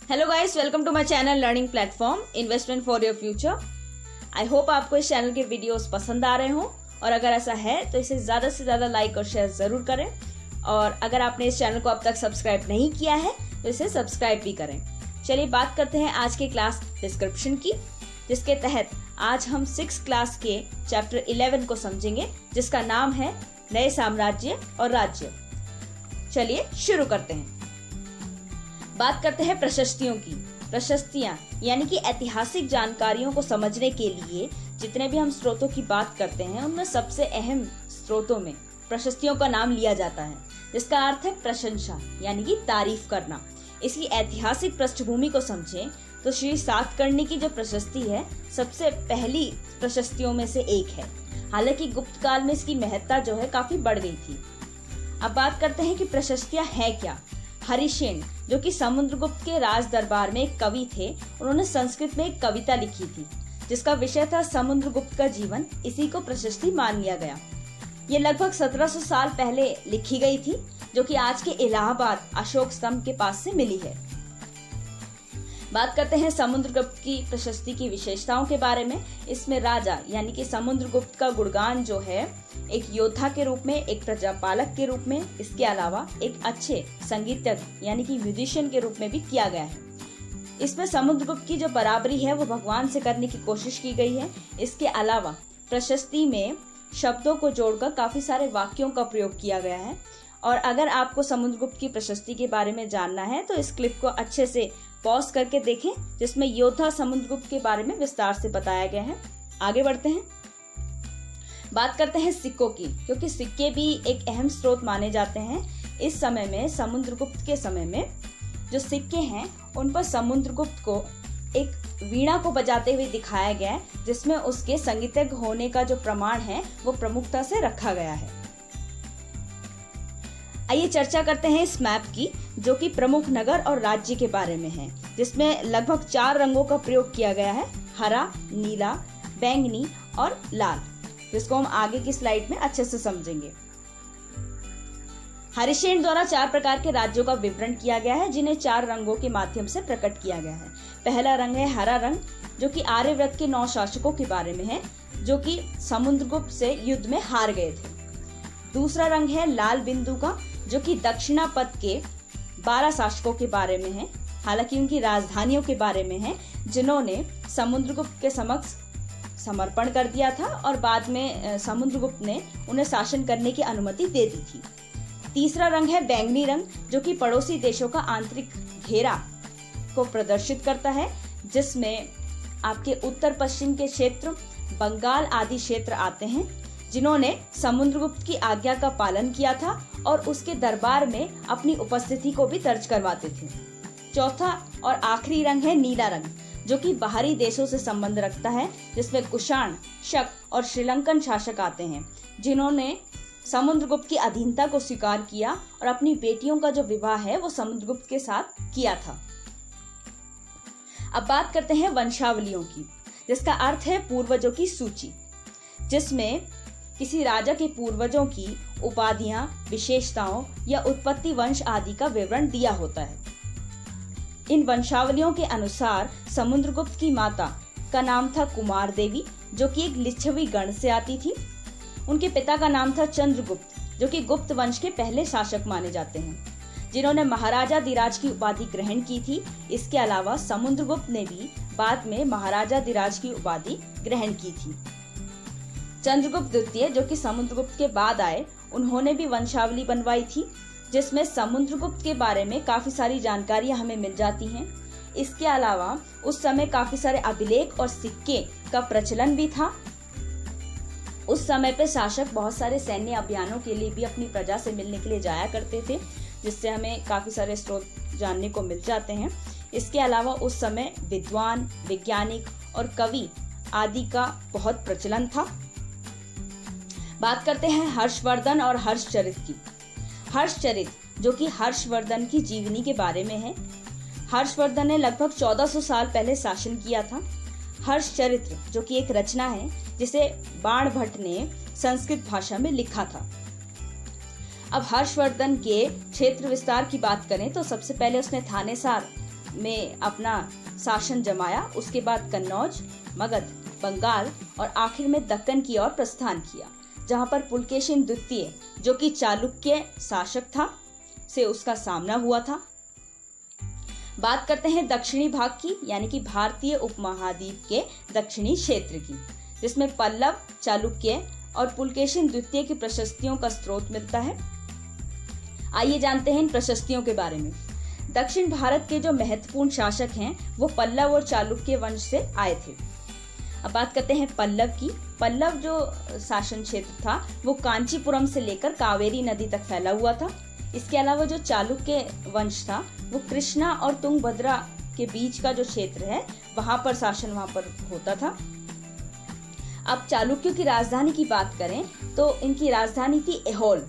Hello guys, welcome to my channel learning platform investment for your future. I hope आपको इस channel के videos पसंद आ रहे हों और अगर ऐसा है तो इसे ज़्यादा से ज़्यादा लाइक और शेयर ज़रूर करें। और अगर आपने इस चैनल को अब तक सब्सक्राइब नहीं किया है तो इसे सब्सक्राइब भी करें। चलिए बात करते हैं आज के क्लास डिस्क्रिप्शन की, जिसके तहत आज हम 6th क्लास के चैप्टर 11 को समझेंगे, जिसका नाम है नए साम्राज्य और राज्य। चलिए शुरू करते हैं। बात करते हैं प्रशस्तियों की। प्रशस्तियां यानी कि ऐतिहासिक जानकारियों को समझने के लिए जितने भी हम स्रोतों की बात करते हैं, उनमें सबसे अहम स्रोतों में प्रशस्तियों का नाम लिया जाता है, जिसका अर्थ है प्रशंसा यानी कि तारीफ करना। इसकी ऐतिहासिक पृष्ठभूमि को समझें तो श्री सातकर्णी की जो प्रशस्ति है, सबसे पहली प्रशस्तियों में से एक है। हालांकि गुप्त काल में इसकी महत्ता जो है काफी बढ़ गई थी। अब बात करते हैं कि प्रशस्तियां हैं क्या। हरिसेन, जो कि समुद्रगुप्त के राज दरबार में एक कवि थे, उन्होंने संस्कृत में एक कविता लिखी थी जिसका विषय था समुद्रगुप्त का जीवन। इसी को प्रशस्ति मान लिया गया। ये लगभग 1700 साल पहले लिखी गई थी, जो कि आज के इलाहाबाद अशोक स्तंभ के पास से मिली है। बात करते हैं समुद्रगुप्त की प्रशस्ति की विशेषताओं के बारे में। इसमें राजा यानी कि समुद्रगुप्त का गुणगान जो है एक योद्धा के रूप में, एक प्रजापालक के रूप में, इसके अलावा एक अच्छे संगीतज्ञ यानी कि म्यूजिशियन के रूप में भी किया गया है। इसमें समुद्रगुप्त की जो बराबरी है वो भगवान से करने की कोशिश की गई है। इसके अलावा प्रशस्ति में शब्दों को जोड़कर काफी सारे वाक्यों का प्रयोग किया गया है। और अगर आपको समुद्रगुप्त की प्रशस्ति के बारे में जानना है तो इस क्लिप को अच्छे से पॉज करके देखें, जिसमें योद्धा समुद्रगुप्त के बारे में विस्तार से बताया गया है। आगे बढ़ते हैं। बात करते हैं सिक्कों की, क्योंकि सिक्के भी एक अहम स्रोत माने जाते हैं। इस समय में, समुद्रगुप्त के समय में जो सिक्के हैं उन पर समुद्रगुप्त को एक वीणा को बजाते हुए दिखाया गया है, जिसमें उसके संगीतज्ञ होने का जो प्रमाण है वो प्रमुखता से रखा गया है। आइए चर्चा करते हैं इस मैप की, जो कि प्रमुख नगर और राज्य के बारे में है, जिसमें लगभग 4 रंगों का प्रयोग किया गया है: हरा, नीला, बैंगनी और लाल, जिसको हम आगे की स्लाइड में अच्छे से समझेंगे। हरिसेन द्वारा 4 प्रकार के राज्यों का विवरण किया गया है, जिन्हें 4 रंगों के माध्यम से प्रकट किया गया है। पहला रंग है हरा रंग, जो कि आर्यव्रत के 9 शासकों के बारे में है, जो कि समुद्रगुप्त से युद्ध में हार गए थे। दूसरा रंग है लाल बिंदु का, जो कि दक्षिणापथ के 12 शासकों के बारे में है, हालांकि उनकी राजधानियों के बारे में है, जिन्होंने समुद्रगुप्त के समक्ष समर्पण कर दिया था और बाद में समुद्रगुप्त ने उन्हें शासन करने की अनुमति दे दी थी। तीसरा रंग है बैंगनी रंग, जो कि पड़ोसी देशों का आंतरिक घेरा को प्रदर्शित करता है, जिसमें आपके उत्तर पश्चिम के क्षेत्र, बंगाल आदि क्षेत्र आते हैं, जिन्होंने समुद्रगुप्त की आज्ञा का पालन किया था और उसके दरबार में अपनी उपस्थिति को भी दर्ज करवाते थे। चौथा और आखिरी रंग है नीला रंग, जो कि बाहरी देशों से संबंध रखता है, जिसमें कुषाण, शक और श्रीलंकन शासक आते हैं, जिन्होंने समुद्रगुप्त की अधीनता को स्वीकार किया और अपनी बेटियों का जो विवाह है वो समुद्रगुप्त के साथ किया था। अब बात करते हैं वंशावलियों की, जिसका अर्थ है पूर्वजों की सूची, जिसमें किसी राजा के पूर्वजों की उपाधियां, विशेषताओं या उत्पत्ति वंश आदि का विवरण दिया होता है। इन वंशावलियों के अनुसार समुद्रगुप्त की माता का नाम था कुमार देवी, जो कि एक लिच्छवी गण से आती थी। उनके पिता का नाम था चंद्रगुप्त, जो कि गुप्त वंश के पहले शासक माने जाते हैं, जिन्होंने महाराजा धीराज की उपाधि ग्रहण की थी। इसके अलावा समुद्रगुप्त ने भी बाद में महाराजा धीराज की उपाधि ग्रहण की थी। चंद्रगुप्त द्वितीय, जो कि समुद्रगुप्त के बाद आए, उन्होंने भी वंशावली बनवाई थी, जिसमें समुद्रगुप्त के बारे में काफी सारी जानकारियां हमें मिल जाती हैं। इसके अलावा उस समय काफी सारे अभिलेख और सिक्के का प्रचलन भी था। उस समय पे शासक बहुत सारे सैन्य अभियानों के लिए भी अपनी प्रजा से मिलने के लिए जाया करते थे, जिससे हमें काफी सारे स्रोत जानने को मिल जाते हैं। इसके अलावा उस समय विद्वान, वैज्ञानिक और कवि आदि का बहुत प्रचलन था। बात करते हैं हर्षवर्धन और हर्षचरित की। हर्षचरित, जो कि हर्षवर्धन की जीवनी के बारे में है। हर्षवर्धन ने लगभग 1400 साल पहले शासन किया था। हर्षचरित्र, जो कि एक रचना है जिसे बाणभट्ट ने संस्कृत भाषा में लिखा था। अब हर्षवर्धन के क्षेत्र विस्तार की बात करें तो सबसे पहले उसने थानेसार में अपना शासन जमाया, उसके बाद कन्नौज, मगध, बंगाल और आखिर में दक्कन की ओर प्रस्थान किया, जहां पर पुलकेशिन द्वितीय जो कि चालुक्य शासक था से उसका सामना हुआ था। बात करते हैं दक्षिणी भाग की, यानी कि भारतीय उपमहाद्वीप के दक्षिणी क्षेत्र की, जिसमें पल्लव, चालुक्य और पुलकेशिन द्वितीय की प्रशस्तियों का स्रोत मिलता है। आइए जानते हैं इन प्रशस्तियों के बारे में। दक्षिण भारत के जो महत्वपूर्ण शासक हैं वो पल्लव और चालुक्य वंश से आए थे। अब बात करते हैं पल्लव की। पल्लव जो शासन क्षेत्र था वो कांचीपुरम से लेकर कावेरी नदी तक फैला हुआ था। इसके अलावा जो चालुक्य वंश था वो कृष्णा और तुंगभद्रा के बीच का जो क्षेत्र है वहां पर शासन वहां पर होता था। अब चालुक्यों की राजधानी की बात करें तो इनकी राजधानी थी ऐहोल,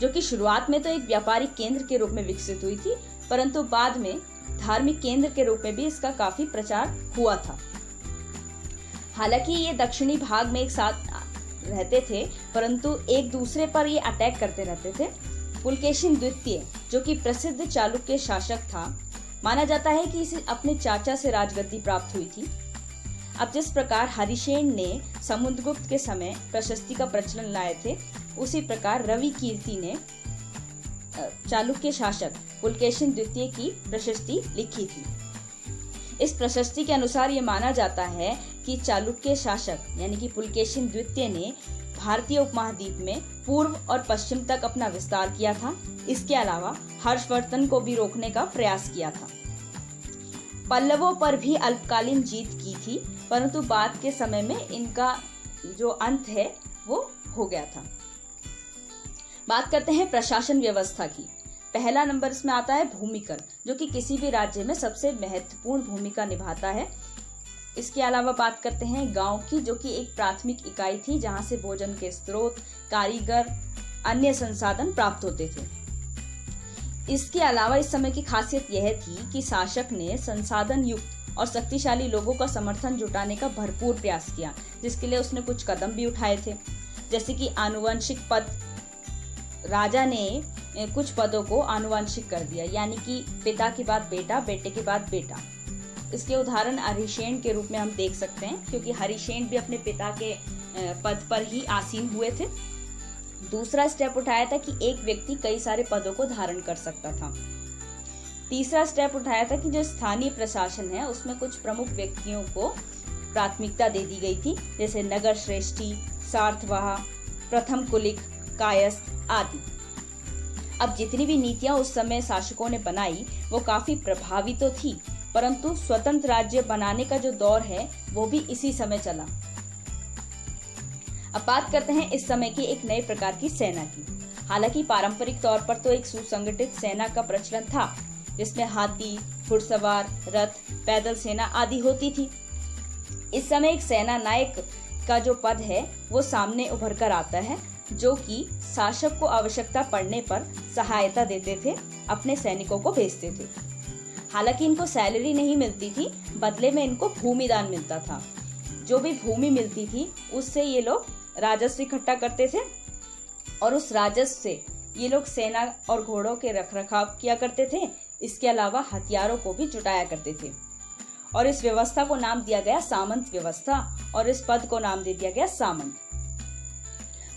जो कि शुरुआत में तो एक व्यापारिक केंद्र के रूप में विकसित हुई थी, परंतु बाद में धार्मिक केंद्र के रूप में भी इसका काफी प्रचार हुआ था। हालांकि ये दक्षिणी भाग में एक साथ रहते थे, परंतु एक दूसरे पर ये अटैक करते रहते थे। पुलकेशिन द्वितीय जो कि प्रसिद्ध चालुक्य शासक था, माना जाता है कि इसे अपने चाचा से राजगद्दी प्राप्त हुई थी। अब जिस प्रकार हरिसेन ने समुद्रगुप्त के समय प्रशस्ति का प्रचलन लाए थे, उसी प्रकार रवि कीर्ति ने चालुक्य शासक पुलकेशिन द्वितीय की प्रशस्ति लिखी थी। इस प्रशस्ति के अनुसार ये माना जाता है कि चालुक्य शासक यानी कि पुलकेशिन द्वितीय ने भारतीय उपमहाद्वीप में पूर्व और पश्चिम तक अपना विस्तार किया था। इसके अलावा हर्षवर्धन को भी रोकने का प्रयास किया था। पल्लवों पर भी अल्पकालीन जीत की थी, परंतु बाद के समय में इनका जो अंत है वो हो गया था। बात करते हैं प्रशासन व्यवस्था की। पहला नंबर इसमें आता है भूमिकर, जो कि किसी भी राज्य में सबसे महत्वपूर्ण भूमिका निभाता है। इसके अलावा बात करते हैं गांव की, जो कि एक प्राथमिक इकाई थी जहां से भोजन के स्रोत, कारीगर, अन्य संसाधन प्राप्त होते थे। इसके अलावा इस समय की खासियत यह थी कि शासक ने संसाधन युक्त और शक्तिशाली लोगों का समर्थन जुटाने का भरपूर प्रयास किया, जिसके लिए उसने कुछ कदम भी उठाए थे, जैसे कि आनुवंशिक पद। राजा ने कुछ पदों को आनुवंशिक कर दिया, यानी कि पिता के बाद बेटा, बेटे के बाद बेटा। इसके उदाहरण हरिसेन के रूप में हम देख सकते हैं, क्योंकि हरिसेन भी अपने पिता के पद पर ही आसीन हुए थे। दूसरा स्टेप उठाया था कि एक व्यक्ति कई सारे पदों को धारण कर सकता था। तीसरा स्टेप उठाया था कि जो स्थानीय प्रशासन है उसमें कुछ प्रमुख व्यक्तियों को प्राथमिकता दे दी गई थी, जैसे नगर श्रेष्ठी, सार्थवाह, प्रथम कुलिक, कायस्थ आदि। अब जितनी भी नीतियां उस समय शासकों ने बनाई वो काफी प्रभावी तो थी, परंतु स्वतंत्र राज्य बनाने का जो दौर है वो भी इसी समय चला। अब बात करते हैं इस समय की एक नए प्रकार की सेना की। हालांकि पारंपरिक तौर पर तो एक सुसंगठित सेना का प्रचलन था, जिसमें हाथी, घुड़सवार, रथ, पैदल सेना आदि होती थी। इस समय एक सेना नायक का जो पद है वो सामने उभर कर आता है, जो कि शासक को आवश्यकता पड़ने पर सहायता देते थे, अपने सैनिकों को भेजते थे। हालांकि इनको सैलरी नहीं मिलती थी, बदले में इनको भूमिदान मिलता था। जो भी भूमि मिलती थी उससे ये लोग राजस्व इकट्ठा करते थे और उस राजस्व से ये लोग सेना और घोड़ों के रखरखाव किया करते थे। इसके अलावा हथियारों को भी जुटाया करते थे और इस व्यवस्था को नाम दिया गया सामंत व्यवस्था और इस पद को नाम दे दिया गया सामंत।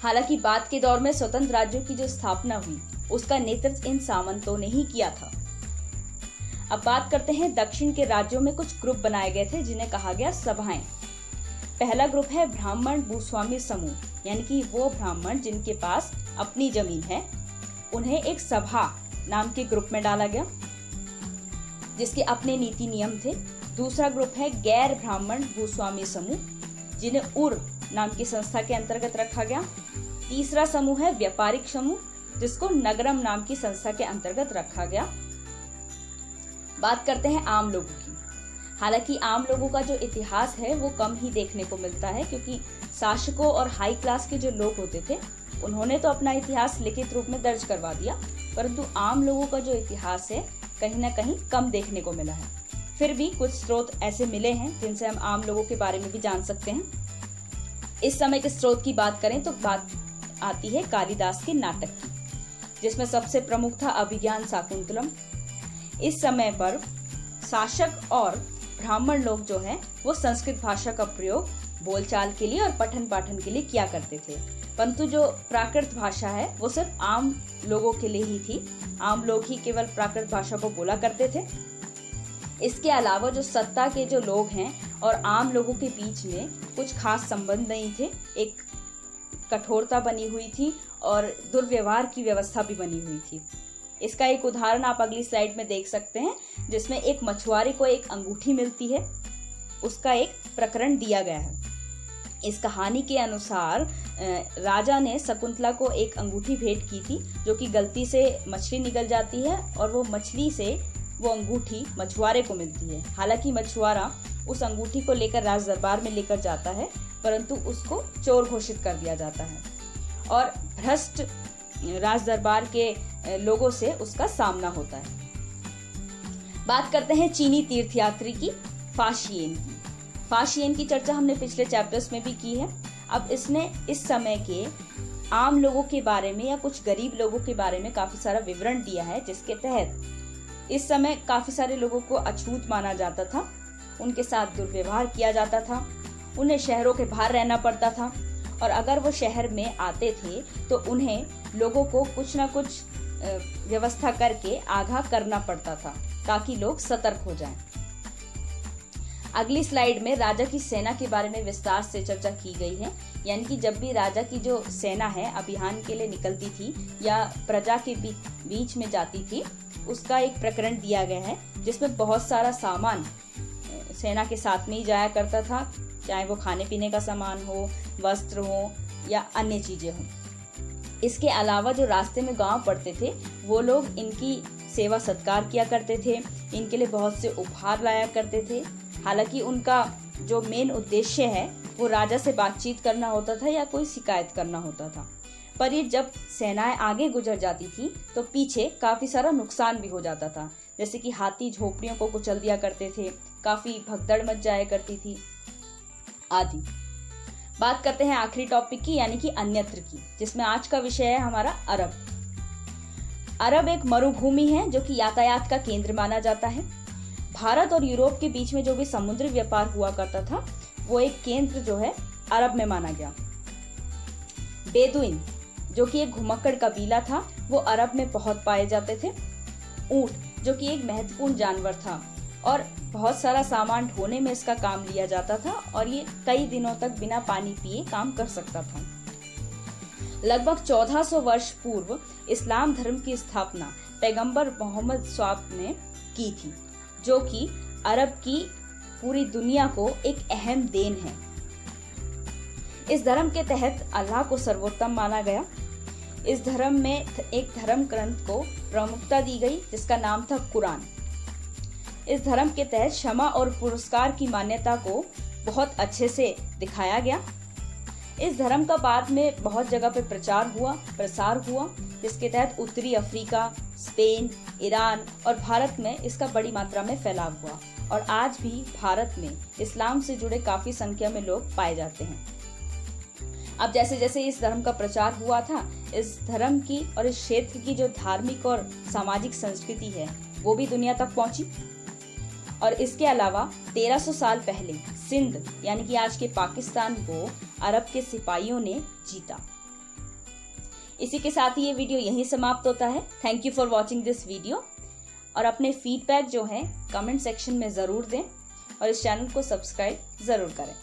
हालांकि बाद के दौर में स्वतंत्र राज्यों की जो स्थापना हुई उसका नेतृत्व इन सामंतों ने ही किया था। अब बात करते हैं दक्षिण के राज्यों में कुछ ग्रुप बनाए गए थे जिन्हें कहा गया सभाएं। पहला ग्रुप है ब्राह्मण भूस्वामी समूह, यानी कि वो ब्राह्मण जिनके पास अपनी जमीन है, उन्हें एक सभा नाम के ग्रुप में डाला गया जिसके अपने नीति नियम थे। दूसरा ग्रुप है गैर ब्राह्मण भूस्वामी समूह, जिन्हें उर नाम की संस्था के अंतर्गत रखा गया। तीसरा समूह है व्यापारिक समूह, जिसको नगरम नाम की संस्था के अंतर्गत रखा गया। बात करते हैं आम लोगों की। हालांकि आम लोगों का जो इतिहास है वो कम ही देखने को मिलता है, क्योंकि शासकों और हाई क्लास के जो लोग होते थे उन्होंने तो अपना इतिहास लिखित रूप में दर्ज करवा दिया, परंतु आम लोगों का जो इतिहास है कहीं ना कहीं कम देखने को मिला है। फिर भी कुछ स्रोत ऐसे मिले हैं जिनसे हम आम लोगों के बारे में भी जान सकते हैं। इस समय के स्रोत की बात करें तो बात आती है कालिदास के नाटक की, जिसमें सबसे प्रमुख था अभिज्ञान शाकुंतलम। इस समय पर शासक और ब्राह्मण लोग जो हैं वो संस्कृत भाषा का प्रयोग बोलचाल के लिए और पठन पाठन के लिए किया करते थे, परंतु जो प्राकृत भाषा है वो सिर्फ आम लोगों के लिए ही थी। आम लोग ही केवल प्राकृत भाषा को बोला करते थे। इसके अलावा जो सत्ता के जो लोग हैं और आम लोगों के बीच में कुछ खास संबंध नहीं थे, एक कठोरता बनी हुई थी और दुर्व्यवहार की व्यवस्था भी बनी हुई थी। इसका एक उदाहरण आप अगली स्लाइड में देख सकते हैं, जिसमें एक मछुआरे को एक अंगूठी मिलती है, उसका एक प्रकरण दिया गया है। इस कहानी के अनुसार राजा ने शकुंतला को एक अंगूठी भेंट की थी, जो कि गलती से मछली निकल जाती है और वो मछली से वो अंगूठी मछुआरे को मिलती है। हालांकि मछुआरा उस अंगूठी को लेकर राज दरबार में लेकर जाता है, परंतु उसको चोर घोषित कर दिया जाता है और भ्रष्ट राज दरबार के लोगों से उसका सामना होता है। बात करते हैं चीनी तीर्थयात्री की, फाशियन की। फाशियन की चर्चा हमने पिछले चैप्टर्स में भी की है। अब इसने इस समय के आम लोगों के बारे में या कुछ गरीब लोगों के बारे में काफी सारा विवरण दिया है, जिसके तहत इस समय काफी सारे लोगों को अछूत माना जाता था, उनके साथ दुर्व्यवहार किया जाता था, उन्हें शहरों के बाहर रहना पड़ता था और अगर वो शहर में आते थे तो उन्हें लोगों को कुछ ना कुछ व्यवस्था करके आगाह करना पड़ता था ताकि लोग सतर्क हो जाएं। अगली स्लाइड में राजा की सेना के बारे में विस्तार से चर्चा की गई है, यानी कि जब भी राजा की जो सेना है अभियान के लिए निकलती थी या प्रजा के बीच में जाती थी, उसका एक प्रकरण दिया गया है जिसमें बहुत सारा सामान सेना के साथ में ही जाया करता था, चाहे वो खाने पीने का सामान हो, वस्त्र हो या अन्य चीजें हों। इसके अलावा जो रास्ते में गांव पड़ते थे वो लोग इनकी सेवा सत्कार किया करते थे, इनके लिए बहुत से उपहार लाया करते थे। हालांकि उनका जो मेन उद्देश्य है वो राजा से बातचीत करना होता था या कोई शिकायत करना होता था। पर ये जब सेनाएं आगे गुजर जाती थी तो पीछे काफी सारा नुकसान भी हो जाता था, जैसे कि हाथी झोपड़ियों को कुचल दिया करते थे, काफी भगदड़ मच जाया करती थी आदि। बात करते हैं आखिरी टॉपिक की, यानी कि अन्यत्र की, जिसमें आज का विषय है हमारा अरब। अरब एक मरुभूमि है जो कि यातायात का केंद्र माना जाता है। भारत और यूरोप के बीच में जो भी समुद्री व्यापार हुआ करता था वो एक केंद्र जो है अरब में माना गया। बेदुइन जो कि एक घुमक्कड़ कबीला था वो अरब में बहुत पाए जाते थे। ऊंट जो कि एक महत्वपूर्ण जानवर था और बहुत सारा सामान ढोने में इसका काम लिया जाता था और ये कई दिनों तक बिना पानी पिए काम कर सकता था। लगभग 1400 वर्ष पूर्व इस्लाम धर्म की स्थापना पैगंबर मोहम्मद स्वाब ने की थी, जो कि अरब की पूरी दुनिया को एक अहम देन है। इस धर्म के तहत अल्लाह को सर्वोत्तम माना गया। इस धर्म में एक धर्म ग्रंथ को प्रमुखता दी गई जिसका नाम था कुरान। इस धर्म के तहत क्षमा और पुरस्कार की मान्यता को बहुत अच्छे से दिखाया गया। इस धर्म का बाद में बहुत जगह पे प्रसार हुआ, जिसके तहत उत्तरी अफ्रीका, स्पेन, ईरान और भारत में इसका बड़ी मात्रा में फैलाव हुआ और आज भी भारत में इस्लाम से जुड़े काफी संख्या में लोग पाए जाते हैं। अब जैसे जैसे इस धर्म का प्रचार हुआ था, इस धर्म की और इस क्षेत्र की जो धार्मिक और सामाजिक संस्कृति है वो भी दुनिया तक पहुंची। और इसके अलावा 1300 साल पहले सिंध यानी कि आज के पाकिस्तान को अरब के सिपाहियों ने जीता। इसी के साथ ही ये वीडियो यहीं समाप्त होता है। Thank you for watching this video और अपने फीडबैक जो है कमेंट सेक्शन में ज़रूर दें और इस चैनल को सब्सक्राइब ज़रूर करें।